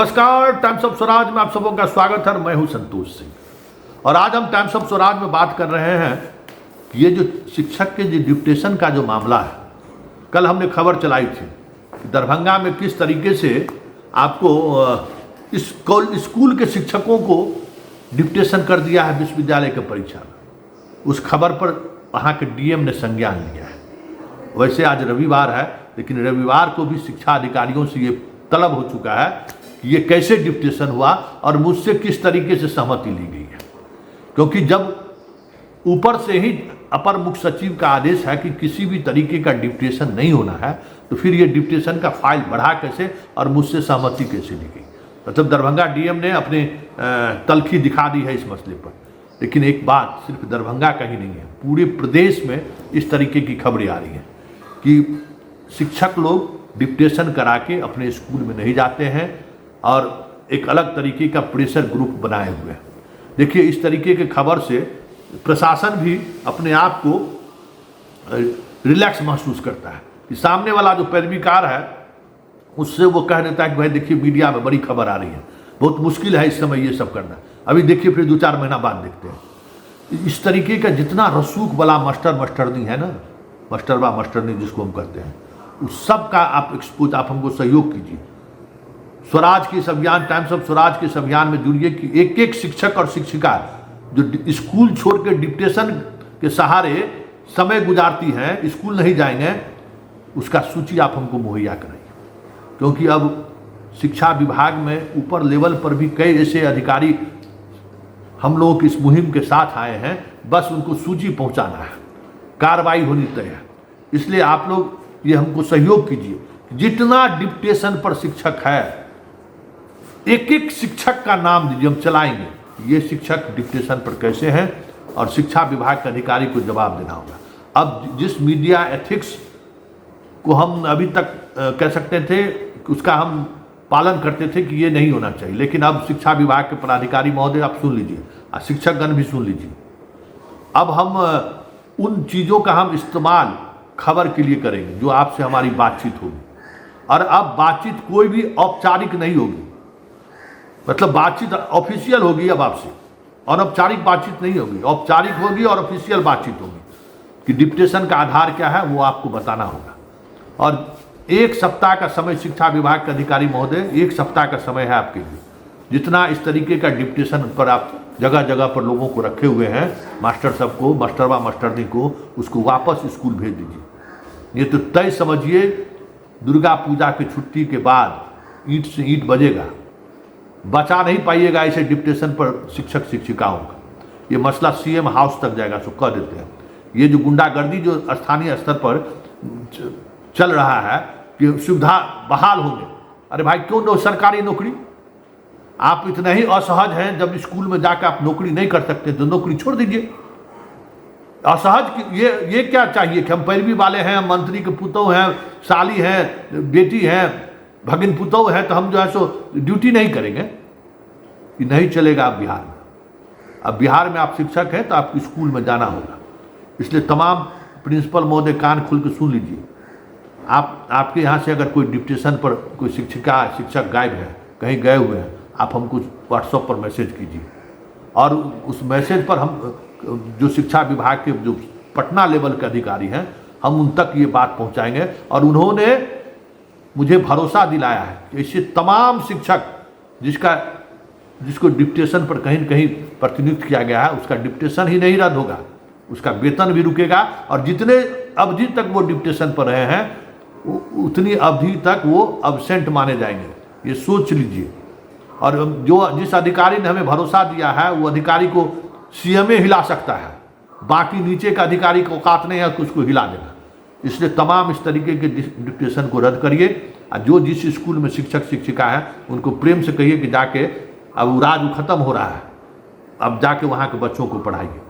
नमस्कार, times of Swaraj में आप सबों का स्वागत है। मैं हूं संतोष सिंह और आज हम टाइम्स ऑफ स्वराज में बात कर रहे हैं कि ये जो शिक्षक के जो डिप्टेशन का जो मामला है, कल हमने खबर चलाई थी कि दरभंगा में किस तरीके से आपको स्कूल के शिक्षकों को डिप्टेशन कर दिया है विश्वविद्यालय की परीक्षा में। उस खबर पर वहाँ के डीएम ने संज्ञान लिया है। वैसे आज रविवार है, लेकिन रविवार को भी शिक्षा अधिकारियों से ये तलब हो चुका है कि ये कैसे डिप्टेशन हुआ और मुझसे किस तरीके से सहमति ली गई है, क्योंकि जब ऊपर से ही अपर मुख्य सचिव का आदेश है कि किसी भी तरीके का डिप्टेशन नहीं होना है, तो फिर ये डिप्टेशन का फाइल बढ़ा कैसे और मुझसे सहमति कैसे ली गई। मतलब दरभंगा डीएम ने अपने तलखी दिखा दी है इस मसले पर। लेकिन एक बात सिर्फ दरभंगा का ही नहीं है, पूरे प्रदेश में इस तरीके की खबरें आ रही हैं कि शिक्षक लोग डिप्टेशन करा के अपने स्कूल में नहीं जाते हैं और एक अलग तरीके का प्रेशर ग्रुप बनाए हुए हैं। देखिए, इस तरीके के खबर से प्रशासन भी अपने आप को रिलैक्स महसूस करता है कि सामने वाला जो पैरवीकार है उससे वो कह देता है कि भाई देखिए, मीडिया में बड़ी खबर आ रही है, बहुत मुश्किल है इस समय ये सब करना। अभी देखिए, फिर 2-4 महीना बाद देखते हैं। इस तरीके का जितना रसूख वाला मास्टरनी है ना, मास्टरनी जिसको हम कहते हैं, उस सब का आप एक्सपोज, आप हमको सहयोग कीजिए। स्वराज के इस अभियान, टाइम्स ऑफ स्वराज के इस अभियान में जुड़िए कि एक एक शिक्षक और शिक्षिका जो स्कूल छोड़ के डिप्टेशन के सहारे समय गुजारती हैं, स्कूल नहीं जाएंगे, उसका सूची आप हमको मुहैया कराइए। क्योंकि अब शिक्षा विभाग में ऊपर लेवल पर भी कई ऐसे अधिकारी हम लोगों की इस मुहिम के साथ आए हैं, बस उनको सूची पहुंचाना है, कार्रवाई होनी तय है। इसलिए आप लोग ये हमको सहयोग कीजिए। जितना डिप्टेशन पर शिक्षक है, एक एक शिक्षक का नाम दीजिए, हम चलाएंगे ये शिक्षक डिप्टेशन पर कैसे हैं और शिक्षा विभाग के अधिकारी को जवाब देना होगा। अब जिस मीडिया एथिक्स को हम अभी तक कह सकते थे कि उसका हम पालन करते थे कि ये नहीं होना चाहिए, लेकिन अब शिक्षा विभाग के पदाधिकारी महोदय आप सुन लीजिए और शिक्षकगण भी सुन लीजिए। अब हम उन चीज़ों का हम इस्तेमाल खबर के लिए करेंगे जो आपसे हमारी बातचीत होगी। और अब बातचीत कोई भी औपचारिक नहीं होगी, मतलब बातचीत ऑफिशियल होगी अब आपसे, अनौपचारिक बातचीत नहीं होगी, औपचारिक होगी और ऑफिशियल बातचीत होगी कि डिप्टेशन का आधार क्या है वो आपको बताना होगा। और 1 सप्ताह का समय शिक्षा विभाग के अधिकारी महोदय, 1 सप्ताह का समय है आपके लिए। जितना इस तरीके का डिप्टेशन पर आप जगह जगह पर लोगों को रखे हुए हैं, मास्टर साहब को, मास्टरनी को, उसको वापस स्कूल भेज दीजिए। ये तो तय समझिए, दुर्गा पूजा की छुट्टी के बाद ईंट से ईंट बजेगा। बचा नहीं पाइएगा ऐसे डिप्टेशन पर शिक्षक शिक्षिकाओं का। ये मसला सीएम हाउस तक जाएगा, सो कह देते हैं। ये जो गुंडागर्दी जो स्थानीय स्तर पर चल रहा है कि सुविधा बहाल होंगे, अरे भाई क्यों दो सरकारी नौकरी? आप इतना ही असहज हैं, जब स्कूल में जाकर आप नौकरी नहीं कर सकते तो नौकरी छोड़ दीजिए। असहज ये क्या चाहिए कि हम पैरवी वाले हैं, हम मंत्री के पुतों हैं, साली हैं, बेटी हैं, भगिन पुतों हैं, तो हम जो है सो ड्यूटी नहीं करेंगे? ये नहीं चलेगा। अब बिहार में, अब बिहार में आप शिक्षक हैं तो आपको स्कूल में जाना होगा। इसलिए तमाम प्रिंसिपल महोदय कान खुल के सुन लीजिए। आपके यहाँ से अगर कोई डिप्टेशन पर कोई शिक्षक गायब है, कहीं गए हुए हैं, आप हमको व्हाट्सएप पर मैसेज कीजिए और उस मैसेज पर हम जो शिक्षा विभाग के जो पटना लेवल के अधिकारी हैं, हम उन तक ये बात पहुंचाएंगे। और उन्होंने मुझे भरोसा दिलाया है कि ऐसे तमाम शिक्षक जिसको डिप्टेशन पर कहीं न कहीं प्रतिनियुक्त किया गया है, उसका डिप्टेशन ही नहीं रद्द होगा, उसका वेतन भी रुकेगा। और जितने अवधि तक वो डिप्टेशन पर रहे हैं, उतनी अवधि तक वो अब्सेंट माने जाएंगे। ये सोच लीजिए। और जिस अधिकारी ने हमें भरोसा दिया है, वो अधिकारी को सीएमए हिला सकता है, बाकी नीचे का अधिकारी को औकात नहीं है कि उसको हिला देना। इसलिए तमाम इस तरीके के डिप्टेशन को रद्द करिए। और जो जिस स्कूल में शिक्षक शिक्षिका है, उनको प्रेम से कहिए कि जाके अब राज खत्म हो रहा है, अब जाके वहाँ के बच्चों को पढ़ाइए।